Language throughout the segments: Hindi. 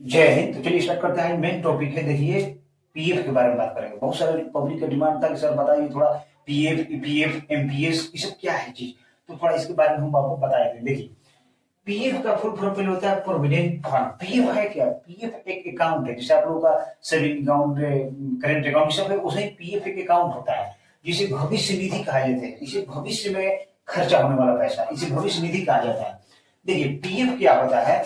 जय हिंद। तो चलिए स्टार्ट करते हैं। मेन टॉपिक है, देखिए पीएफ के बारे में बात करेंगे। बहुत सारे पब्लिक का डिमांड था कि सर बताइए थोड़ा पीएफ, ईपीएफ, एमपीएस ये सब क्या है चीज। तो थोड़ा इसके बारे में हम आपको बताएंगे। देखिए पीएफ का फुल फॉर्म पहले होता है प्रोविडेंट फंड। पीएफ है क्या? पीएफ एक अकाउंट है, जैसे आप लोगों का सेविंग अकाउंट, करेंट अकाउंट सब है, उसे पीएफ एक अकाउंट होता है जिसे भविष्य निधि कहा जाता है। इसे भविष्य में खर्चा होने वाला पैसा, इसे भविष्य निधि कहा जाता है। देखिए पीएफ क्या होता है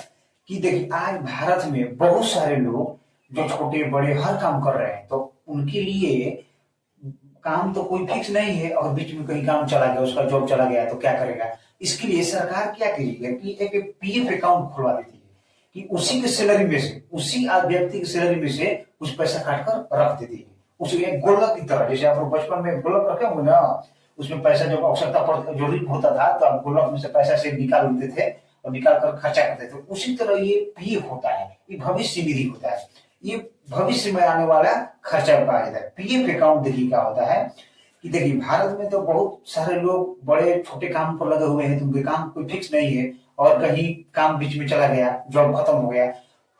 कि देखिए आज भारत में बहुत सारे लोग जो छोटे बड़े हर काम कर रहे हैं, तो उनके लिए काम तो कोई फिक्स नहीं है, और बीच में कहीं काम चला गया, उसका जॉब चला गया तो क्या करेगा। इसके लिए सरकार क्या करेगी कि एक पीएफ अकाउंट खुलवा देती है कि उसी के सैलरी में से, उसी व्यक्ति की सैलरी में से कुछ पैसा काट कर रख देती है। उसी एक गोलक की तरह, जैसे आप लोग बचपन में गोलक रखे होंगे ना, उसमें पैसा जब आवश्यकता पड़ जरूरी होता था तो आप गोलक में से पैसा से निकाल लेते थे और निकाल कर खर्चा करते थे। उसी तरह ये पीएफ होता है, ये भविष्य निधि होता है, ये भविष्य में आने वाला खर्चा कहा जाता है। पीएफ अकाउंट देखिए क्या होता है कि देखिए भारत में तो बहुत सारे लोग बड़े छोटे काम पर लगे हुए हैं, तो उनके काम कोई फिक्स नहीं है, और कहीं काम बीच में चला गया, जॉब खत्म हो गया,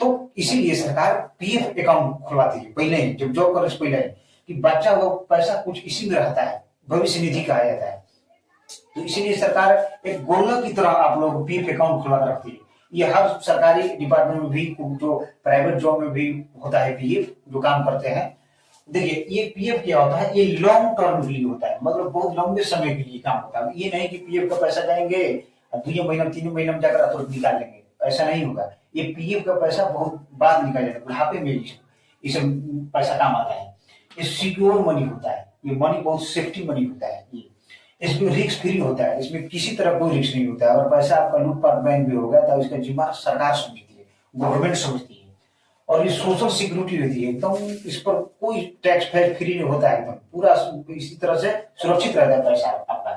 तो इसीलिए सरकार पीएफ अकाउंट खुलवाती है पहले ही, जब जॉब करने से पहले कि बच्चा वो पैसा कुछ इसी में रहता है, भविष्य निधि कहा जाता है। तो इसीलिए सरकार एक गोलक की तरह आप लोग पीएफ अकाउंट खुलवा रखती है। ये हर सरकारी डिपार्टमेंट में भी, जो प्राइवेट जॉब में भी होता है पीएफ, जो काम करते हैं। देखिए ये पीएफ क्या होता है, ये लॉन्ग टर्म के लिए होता है, मतलब बहुत लंबे समय के लिए काम होता है। ये नहीं कि पीएफ का पैसा जाएंगे और 2 महीना 3 महीना में जाकर तुरंत निकाल लेंगे, ऐसा नहीं होगा। ये पीएफ का पैसा बहुत बाद निकाल जाता है, बुढ़ापे में इसे पैसा काम आता है। ये सिक्योर मनी होता है, ये मनी बहुत सेफ्टी मनी होता है। ये इसमें रिस्क फ्री होता है, इसमें किसी तरह कोई रिस्क नहीं होता है। अगर पैसा आपका लूटपाट बैंक भी होगा तो इसका जिम्मा सरकार समझती है, गवर्नमेंट समझती है, और ये सोशल सिक्योरिटी रहती है एकदम। इस पर कोई टैक्स फैक्स फ्री होता है, एकदम पूरा इसी तरह से सुरक्षित रहता है पैसा आपका।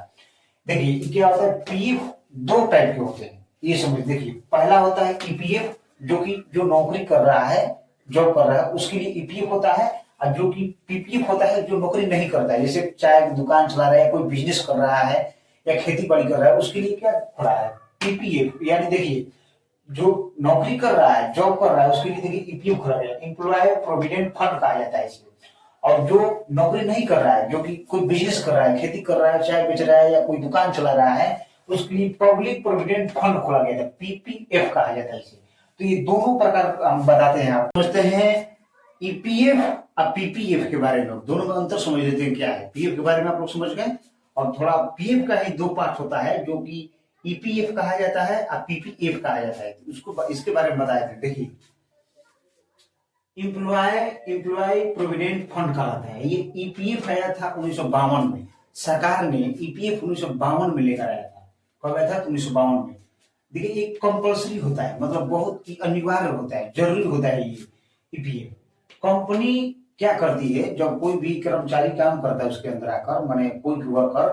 देखिए क्या होता है, पीएफ 2 टाइप के होते हैं, ये समझ। देखिए पहला होता है ईपीएफ, जो कि जो नौकरी कर रहा है, जॉब कर रहा है, उसके लिए ईपीएफ होता है। और जो कि पीपीएफ होता है, जो नौकरी नहीं करता है, जैसे चाय की दुकान चला रहा है, कोई बिजनेस कर रहा है या खेती बाड़ी कर रहा है, उसके लिए क्या खुला है पीपीएफ। यानी देखिए जो नौकरी कर रहा है, जॉब कर रहा है, उसके लिए देखिए ईपीएफ खुला है, एम्प्लॉय प्रोविडेंट फंड कहा जाता है इसमें। और जो नौकरी नहीं कर रहा है, जो कि कोई बिजनेस कर रहा है, खेती कर रहा है, चाय बेच रहा है या कोई दुकान चला रहा है, उसके लिए पब्लिक प्रोविडेंट फंड खोला गया था, पीपीएफ कहा जाता है इसे। तो ये दोनों प्रकार हम बताते हैं। आप समझते हैं ईपीएफ और पीपीएफ के बारे में, दोनों में अंतर समझ लेते हैं क्या है। पीएफ के बारे में आप लोग समझ गए, और थोड़ा पीएफ का ही 2 पार्ट होता है, जो कि ईपीएफ कहा जाता है और पीपीएफ कहा जाता है। उसको इसके बारे में बताया था। देखिए एम्प्लॉय प्रोविडेंट फंड कहलाता है। ये ईपीएफ आया था 1952 में, सरकार ने ईपीएफ 1952 में लेकर आया था। कब आया था? 1952 में। देखिए ये कंपल्सरी होता है, मतलब बहुत ही अनिवार्य होता है, जरूरी होता है ये ईपीएफ। कंपनी क्या करती है, जब कोई भी कर्मचारी काम करता है उसके अंदर आकर, माने कोई भी वर्कर,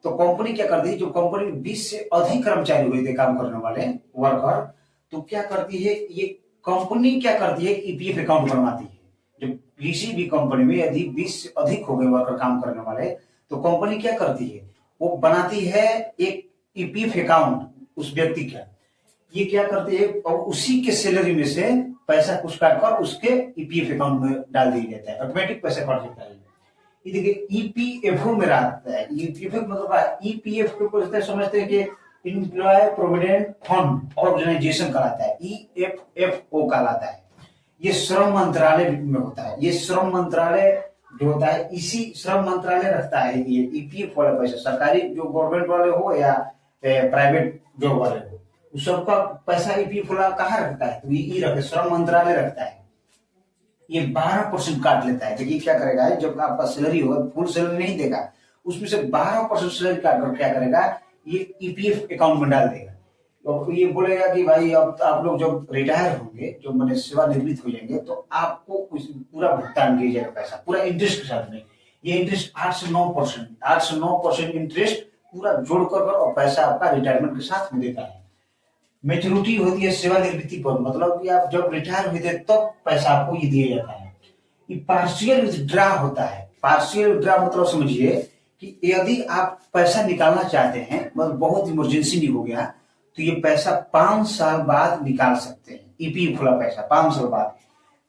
तो कंपनी क्या करती है, जो कंपनी में 20 से अधिक कर्मचारी हुए थे काम करने वाले वर्कर, तो क्या करती है, ये कंपनी क्या करती है, ईपीएफ अकाउंट बनवाती है। जब किसी भी कंपनी में यदि 20 से अधिक हो गए वर्कर काम करने वाले, तो कंपनी क्या करती है, वो बनाती है एक ईपीएफ अकाउंट उस व्यक्ति का। ये क्या करती है, और उसी के सैलरी में से पैसा कुछ काटकर उसके ईपीएफ अकाउंट में डाल दिया जाता है, ऑटोमेटिक पैसा कट जाता है। ये देखिए ईपीएफओ में रहता है। ईपीएफ मतलब ईपीएफ को समझते हैं कि एम्प्लॉय प्रोविडेंट फंड ऑर्गेनाइजेशन कहलाता है, ईएफएफओ कहलाता है। ये श्रम मंत्रालय में होता है। ये श्रम मंत्रालय जो होता है, इसी श्रम मंत्रालय रखता है ये ईपीएफ वाला पैसा। सरकारी जो गवर्नमेंट वाले हो या प्राइवेट जॉब वाले हो, सबका पैसा ईपीएफ वाला कहाँ रखता है, तो ये रखता है, श्रम मंत्रालय रखता है। ये 12% काट लेता है। देखिए क्या करेगा, जब आपका सैलरी होगा, फुल सैलरी नहीं देगा, उसमें से 12% सैलरी काट कर क्या करेगा, ये ईपीएफ अकाउंट में डाल देगा। तो ये बोलेगा कि भाई अब आप लोग जब रिटायर होंगे, जो मैंने सेवानिवृत्त हो जाएंगे, तो आपको पूरा भुगतान किया जाएगा, पैसा पूरा इंटरेस्ट के साथ में। ये इंटरेस्ट 8 से 9% इंटरेस्ट पूरा जोड़कर और पैसा आपका रिटायरमेंट के साथ में देता है। मेच्योरिटी होती है सेवानिवृत्ति पर, मतलब कि आप जब रिटायर हुए थे तब तो पैसा आपको ये दिया जाता है। ये पार्शियल विथड्रा होता है। पार्शियल विथड्रा मतलब समझिए कि यदि आप पैसा निकालना चाहते हैं, मतलब बहुत इमरजेंसी नहीं हो गया, तो ये पैसा 5 साल बाद निकाल सकते हैं। ईपीएफ खुला पैसा 5 साल बाद।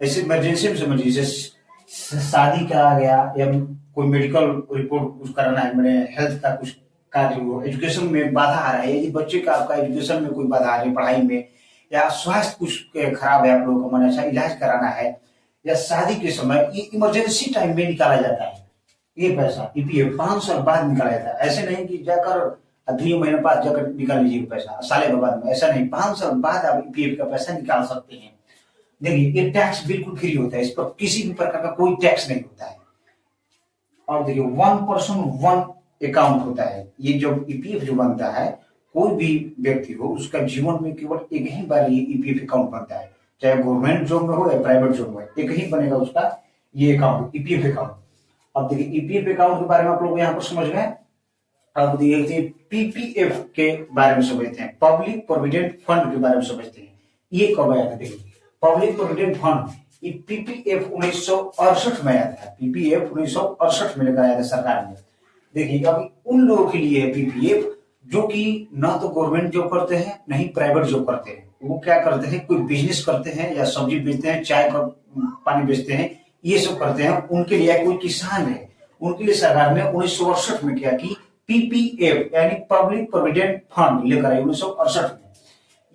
ऐसे इमरजेंसी में समझिए, जैसे शादी का आ गया या कोई मेडिकल रिपोर्ट कुछ कराना है, मैंने हेल्थ का कुछ कार्य हो, एजुकेशन में बाधा आ रहा है, यदि बच्चे का आपका एजुकेशन में कोई बाधा आ रही है, पढ़ाई में, या स्वास्थ्य कुछ खराब है आप लोगों का, मैंने अच्छा इलाज कराना है, या शादी के समय, ये इमरजेंसी टाइम में निकाला जाता है। ये पैसा ईपीएफ 5 साल बाद निकाला जाता है। ऐसे नहीं कि जाकर 2 महीने बाद जाकर निकाल लीजिए पैसा साले के बाद में, ऐसा नहीं, 5 साल बाद आप ईपीएफ का पैसा निकाल सकते हैं। देखिए ये टैक्स बिल्कुल फ्री होता है, इस पर किसी भी प्रकार का कोई टैक्स नहीं होता है। और देखिए 1 पर्सन 1 अकाउंट होता है। ये जो ईपीएफ जो बनता है, कोई भी व्यक्ति हो उसका जीवन में केवल एक ही बार ये ईपीएफ अकाउंट बनता है, चाहे गवर्नमेंट जॉब में हो या प्राइवेट जॉब में, एक ही बनेगा उसका ये अकाउंट, ईपीएफ अकाउंट। अब देखिए ईपीएफ अकाउंट के बारे में आप लोग यहाँ पर समझ गए। अब देखिए पीपीएफ के बारे में समझते हैं, पब्लिक प्रोविडेंट फंड के बारे में समझते हैं। ये कब आया था? देखिए पब्लिक प्रोविडेंट फंड, ये पीपीएफ 1968 में आया था। पीपीएफ 1968 में लगाया था सरकार ने। देखिए अभी उन लोगों के लिए है पीपीएफ जो कि ना तो गवर्नमेंट जॉब करते हैं, नहीं प्राइवेट जॉब करते हैं। वो क्या करते हैं, कोई बिजनेस करते हैं या सब्जी बेचते हैं, चाय का पानी बेचते हैं, ये सब करते हैं। उनके लिए कोई किसान है, उनके लिए सरकार ने 1968 में किया कि पीपीएफ यानी पब्लिक प्रोविडेंट फंड लेकर आई 1968 में।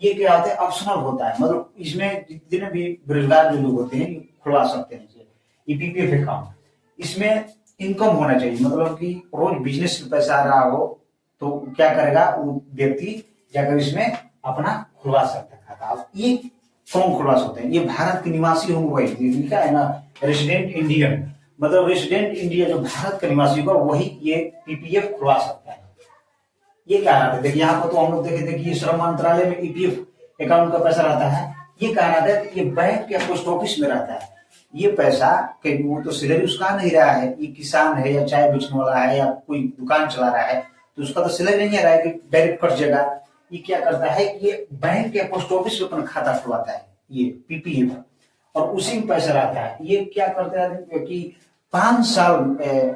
ये क्या होता है, ऑप्शनल होता है, मतलब इसमें जितने भी बेरोजगार जो लोग होते हैं खुलवा सकते हैं ये पीपीएफ अकाउंट। इसमें इनकम होना चाहिए, मतलब कि रोज बिजनेस से पैसा आ रहा हो तो क्या करेगा वो व्यक्ति जाकर इसमें अपना खुलवा सकता है खाता। ये कौन खुलवा सकते हैं? ये भारत के निवासी हो वही लिखा है ना, रेसिडेंट इंडियन, मतलब रेसिडेंट इंडिया जो भारत का निवासी होगा वही ये पीपीएफ खुलवा सकता है। ये क्या रहता है? देखिए यहाँ पर तो हम लोग देखे थे कि श्रम मंत्रालय में ईपीएफ अकाउंट का पैसा रहता है। ये क्या रहता है, ये बैंक या पोस्ट ऑफिस में रहता है। ये पैसा कहीं वो तो सैलरी उसका नहीं रहा है, ये किसान है या चाय बेचने वाला है या कोई दुकान चला रहा है तो उसका तो सैलरी नहीं आ रहा है कि डायरेक्ट कट जाएगा। ये क्या करता है, ये बैंक या पोस्ट ऑफिस में अपना खाता खुलवाता है ये पीपीएफ, और उसी में पैसा रहता है। ये क्या करता है कि 5 साल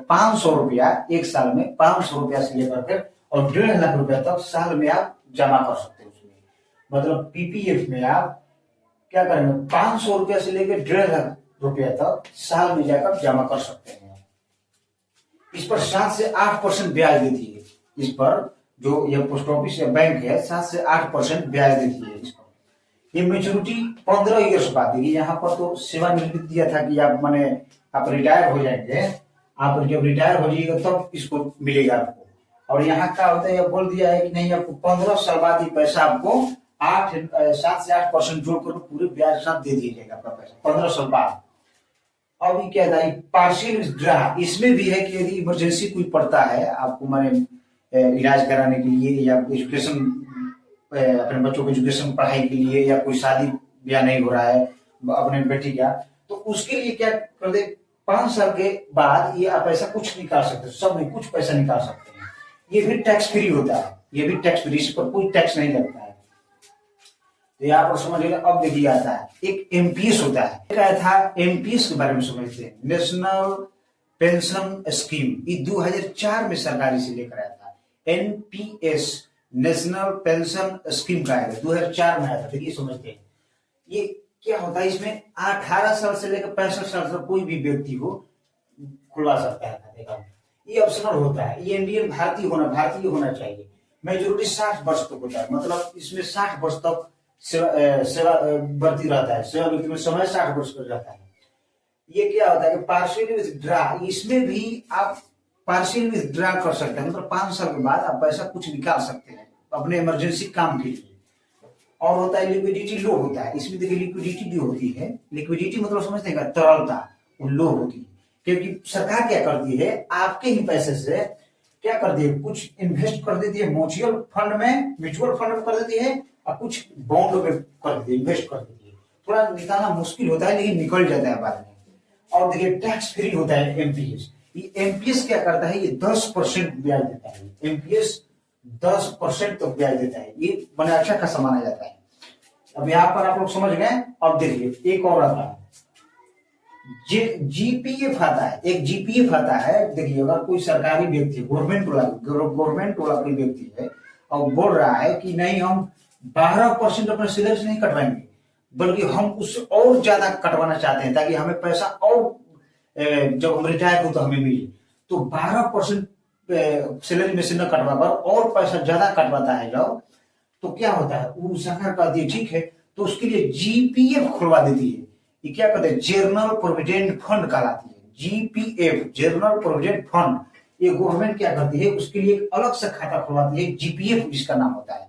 500 रुपया एक साल में, 500 रुपया से लेकर के और 1.5 लाख रुपया तक साल में आप जमा कर सकते हैं उसमें। मतलब पीपीएफ में आप क्या करेंगे, 500 रुपया से लेकर 1.5 लाख रुपया तक साल में जाकर जमा कर सकते हैं। इस पर 7 से 8% ब्याज देती है। इस पर जो ये पोस्ट ऑफिस या बैंक है 7 से 8% ब्याज देती है इस पर। ये मेच्योरिटी 15 ईयर्स बाद देगी। यहाँ पर तो सेवानिवृत्ति दिया था कि आप माने आप रिटायर हो जाएंगे, आप जब रिटायर हो जाइएगा तब इसको मिलेगा आपको। और यहाँ क्या होता है, बोल दिया है कि नहीं आपको 15 साल बाद ये पैसा आपको 7 से 8% जोड़कर पूरे ब्याज साथ दे दिया जाएगा आपका पैसा 15 साल बाद। अब ये क्या था, पार्शियल विथड्रा, इसमें भी है कि यदि इमरजेंसी कोई पड़ता है आपको, माने इलाज कराने के लिए या एजुकेशन, अपने बच्चों को एजुकेशन पढ़ाई के लिए, या कोई शादी ब्याह नहीं हो रहा है अपने बेटी का, तो उसके लिए क्या कर दे, 5 साल के बाद ये आप ऐसा कुछ निकाल सकते, सब में कुछ पैसा निकाल सकते हैं। ये भी टैक्स फ्री होता है, ये भी टैक्स फ्री, इस पर कोई टैक्स नहीं लगता है। तो यहाँ पर समझ लेना। अब देखिए आता है एक एमपीएस होता है, क्या था एमपीएस के बारे में समझते हैं, नेशनल पेंशन स्कीम। ये 2004 में सरकार इसे लेकर आया था। एनपीएस नेशनल पेंशन स्कीम का आया था, 2004 में आया था। देखिए समझते हैं ये क्या होता है। इसमें 18 साल से लेकर 65 साल तक कोई भी व्यक्ति हो खुलवा सकता है खाते का। ये ऑप्शनल होता है। ये इंडियन भारतीय होना चाहिए। मेजोरिटी 60 वर्ष तक होता है, मतलब इसमें 60 वर्ष तक सेवा बढ़ती रहता है। सेवा व्यक्ति में समय 60 वर्ष का रहता है। ये क्या होता है कि पार्शियल विथड्रा, इसमें भी आप पार्शियल विथड्रा कर सकते हैं, मतलब 5 साल के बाद आप पैसा कुछ निकाल सकते हैं अपने इमरजेंसी काम के लिए। और होता है लिक्विडिटी लो होता है, इसमें देखिए लिक्विडिटी भी होती है। लिक्विडिटी मतलब समझते हैं, तरलता लो होती है, क्योंकि सरकार क्या करती है, आपके ही पैसे से क्या करती है, कुछ इन्वेस्ट कर देती है म्यूचुअल फंड में कर देती है, और कुछ बॉन्ड में कर देती है, इन्वेस्ट कर देती है। थोड़ा निकालना मुश्किल होता है लेकिन निकल जाता है बाद में। और देखिए टैक्स फ्री होता है एमपीएस। ये एमपीएस क्या करता है, ये 10% ब्याज देता है। एमपीएस 10% तक ब्याज देता है। ये बड़ा अच्छा खासा माना जाता है। अब यहाँ पर आप लोग समझ गए। अब देखिए एक और आता है, जीपीएफ आता है। एक जीपीएफ आता है। देखिए अगर कोई सरकारी व्यक्ति, गवर्नमेंट वाला कोई व्यक्ति है और बोल रहा है कि नहीं हम 12% अपने सैलरी से नहीं कटवाएंगे, बल्कि हम उससे और ज्यादा कटवाना चाहते हैं ताकि हमें पैसा और जब हम रिटायर हो तो हमें मिले। तो 12% सैलरी में से न कटवा कर और पैसा ज्यादा कटवाता है जब, तो क्या होता है, वो सरकार कहती है ठीक है, तो उसके लिए जीपीएफ खुलवा देती है। ये क्या कहते हैं, जनरल प्रोविडेंट फंड कहलाती है, जीपीएफ, जनरल प्रोविडेंट फंड। ये गवर्नमेंट क्या करती है, उसके लिए एक अलग से खाता खुलवाती है, जीपीएफ जिसका नाम होता है।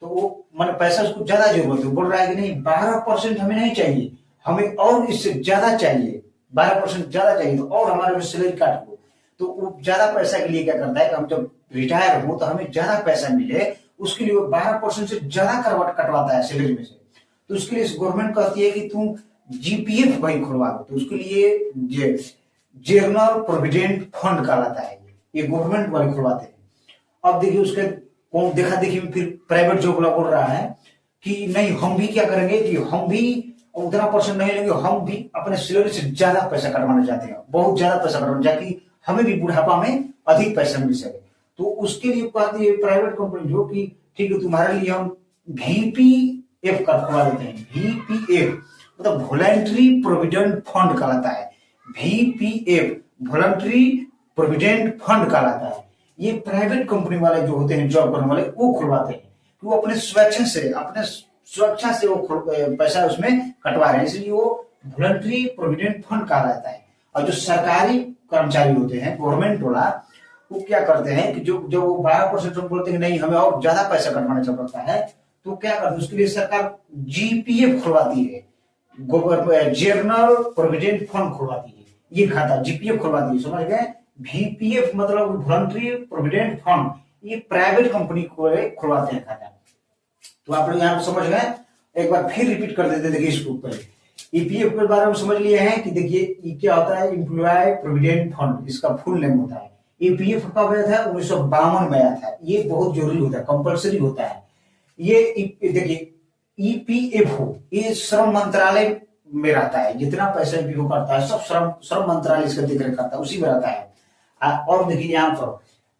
तो वो मान पैसा उसको ज्यादा जरूरत है, बोल रहा है कि नहीं 12% हमें नहीं चाहिए, हमें और इससे ज्यादा चाहिए, 12% ज्यादा चाहिए, तो और हमारे सैलरी काट लो। तो वो ज्यादा पैसा के लिए क्या करता है कि हम जब रिटायर हो तो हमें ज्यादा पैसा मिले, उसके लिए वो 12% से ज्यादा कटवाता है सैलरी में से। तो उसके लिए गवर्नमेंट कहती है कि तुम जीपीएफ भाई खुलवा दो, तो उसके लिए जनरल प्रोविडेंट फंड कहलाता है, ये गवर्नमेंट वाले खुलवाते हैं। अब देखिए उसके कौन देखा देखी में फिर प्राइवेट जॉब वाला बोल रहा है कि नहीं हम भी क्या करेंगे कि हम भी उतना परसेंट नहीं लेंगे, हम भी अपने सैलरी से ज्यादा पैसा कटवाना चाहते हैं, बहुत ज्यादा पैसा कटवाना, ताकि हमें भी बुढ़ापा में अधिक पैसा मिल सके। तो उसके लिए कहती है प्राइवेट कंपनी जो कि ठीक है तुम्हारे लिए हम VPF करवा देते हैं, VPF मतलब वॉलंटरी प्रोविडेंट फंड कहलाता है, VPF वॉलंटरी प्रोविडेंट फंड कहलाता है। ये प्राइवेट कंपनी वाले जो होते हैं जॉब करने वाले वो खुलवाते हैं कि वो अपने सुरक्षा से वो पैसा उसमें कटवा रहे हैं, इसलिए वो वॉलंटरी प्रोविडेंट फंड कहलाता है। और जो सरकारी कर्मचारी होते हैं गवर्नमेंट वाला, वो क्या करते हैं कि जो 12% बोलते हैं नहीं हमें और ज्यादा पैसा कटवाना चाहता है, तो क्या करते हैं उसके लिए सरकार जीपीएफ खुलवाती है, जनरल प्रोविडेंट फंड खुलवाती है, ये खाता जीपीएफ खुलवाती है, समझ गए। VPF मतलब वॉलंटरी प्रोविडेंट फंड, ये प्राइवेट कंपनी को खुलवाते हैं खाता। तो आप लोग यहाँ समझ गए, एक बार फिर रिपीट कर देते, देखिए इसको पहले ईपीएफ के बारे में समझ लिए हैं कि देखिए ये क्या होता है, एम्प्लॉय प्रोविडेंट फंड, इसका फुल नेम होता है। ईपीएफ कब आया था, 1952 में आया था, ये बहुत जरूरी होता है, कंपल्सरी होता है। ये देखिए ईपीएफओ ये श्रम मंत्रालय में रहता है, जितना पैसा ईपीएफओ करता है सब श्रम मंत्रालय इसका देख रेख करता है, उसी में रहता है। और देखिए यहाँ पर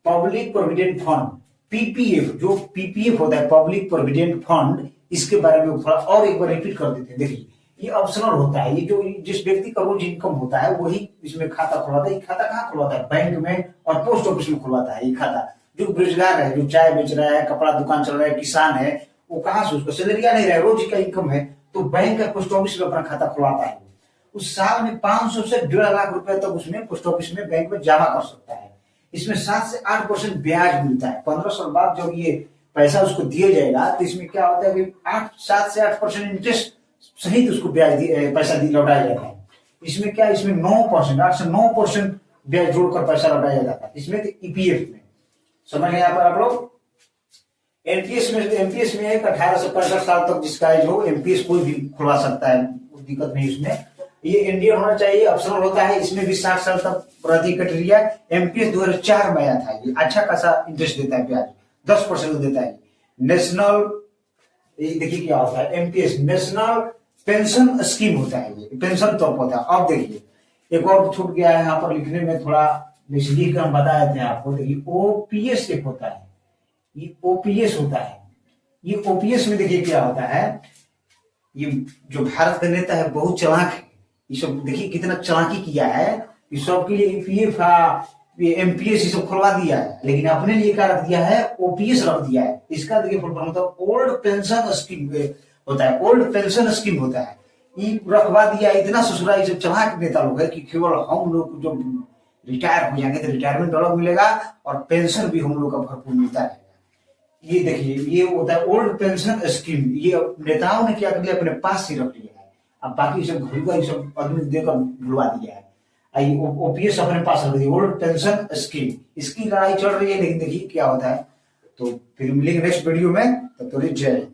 पब्लिक प्रोविडेंट फंड पीपीएफ, जो पीपीएफ होता है पब्लिक प्रोविडेंट फंड, इसके बारे में थोड़ा और एक बार रिपीट कर देते हैं। देखिए ये ऑप्शनल होता है, ये जो जिस व्यक्ति का रोज इनकम होता है वही इसमें खाता खुलवाता है। ये खाता कहाँ खुलवाता है, बैंक में और पोस्ट ऑफिस में खुलवाता है। ये खाता जो बेरोजगार है, जो चाय बेच रहा है, कपड़ा दुकान चल रहा है, किसान है, वो कहाँ से उसको सैलरी आ नहीं रहा है, रोज का इनकम है, तो बैंक या पोस्ट ऑफिस में अपना खाता खुलवाता है। उस साल में 500 से 1.5 लाख रुपए तक उसमें पोस्ट ऑफिस में बैंक में जमा कर सकता है। इसमें 7 से 8% ब्याज मिलता है। 15 साल बाद जब ये पैसा उसको दिया जाएगा तो इसमें क्या होता है कि 7 से 8% इंटरेस्ट सहित उसको ब्याज पैसा लौटाया जाता है। इसमें क्या, इसमें 9%, 8 से 9% ब्याज जोड़कर पैसा लौटाया जाता है इसमें, ईपीएफ में। समझ गए यहाँ पर आप लोग। एनपीएस में एक 18 से 65 साल तक जिसका एज हो, एमपीएस कोई भी खुलवा सकता है, दिक्कत नहीं उसमें। ये इंडियन होना चाहिए, ऑप्शनल होता है। इसमें भी 60 साल तक प्रति क्राइटेरिया। एमपीएस 2004 में आया था, ये अच्छा खासा इंटरेस्ट देता है, ब्याज 10% देता है। नेशनल, देखिए क्या होता है, एमपीएस नेशनल पेंशन स्कीम होता है, ये पेंशन तो होता है। अब देखिए एक और छूट गया है यहाँ पर लिखने में, थोड़ा लिख हम बता देते हैं आपको। देखिए ओपीएस एक होता है, ये ओपीएस होता है। ये ओपीएस में देखिए क्या होता है, ये जो भारत का नेता है बहुत चालाक है, ये सब देखिए कितना चालाकी किया है, ये सब के लिए ईपीएफ एमपीएस ये सब खुलवा दिया है, लेकिन अपने लिए क्या रख दिया है, ओपीएस रख दिया है। इसका देखिए फुल फॉर्म मतलब ओल्ड पेंशन स्कीम होता है, ओल्ड पेंशन स्कीम होता है। ये रखवा दिया, इतना ससुरा ये सब चालाक नेता लोग है कि केवल हम लोग जब रिटायर हो जाएंगे तो रिटायरमेंट अलग मिलेगा और पेंशन भी हम लोग का भरपूर मिलता है। ये देखिए ये होता है ओल्ड पेंशन स्कीम, ये नेताओं ने क्या कर लिया, अपने पास ही रख लिया है। अब बाकी सब घर का सब आदमी देकर बुलवा दिया है, ओपीएस अपने पास रख दिया, ओल्ड पेंशन स्कीम। इसकी लड़ाई चल रही है, लेकिन देखिए क्या होता है। तो फिर मिलेंगे नेक्स्ट वीडियो में, तब तो जय।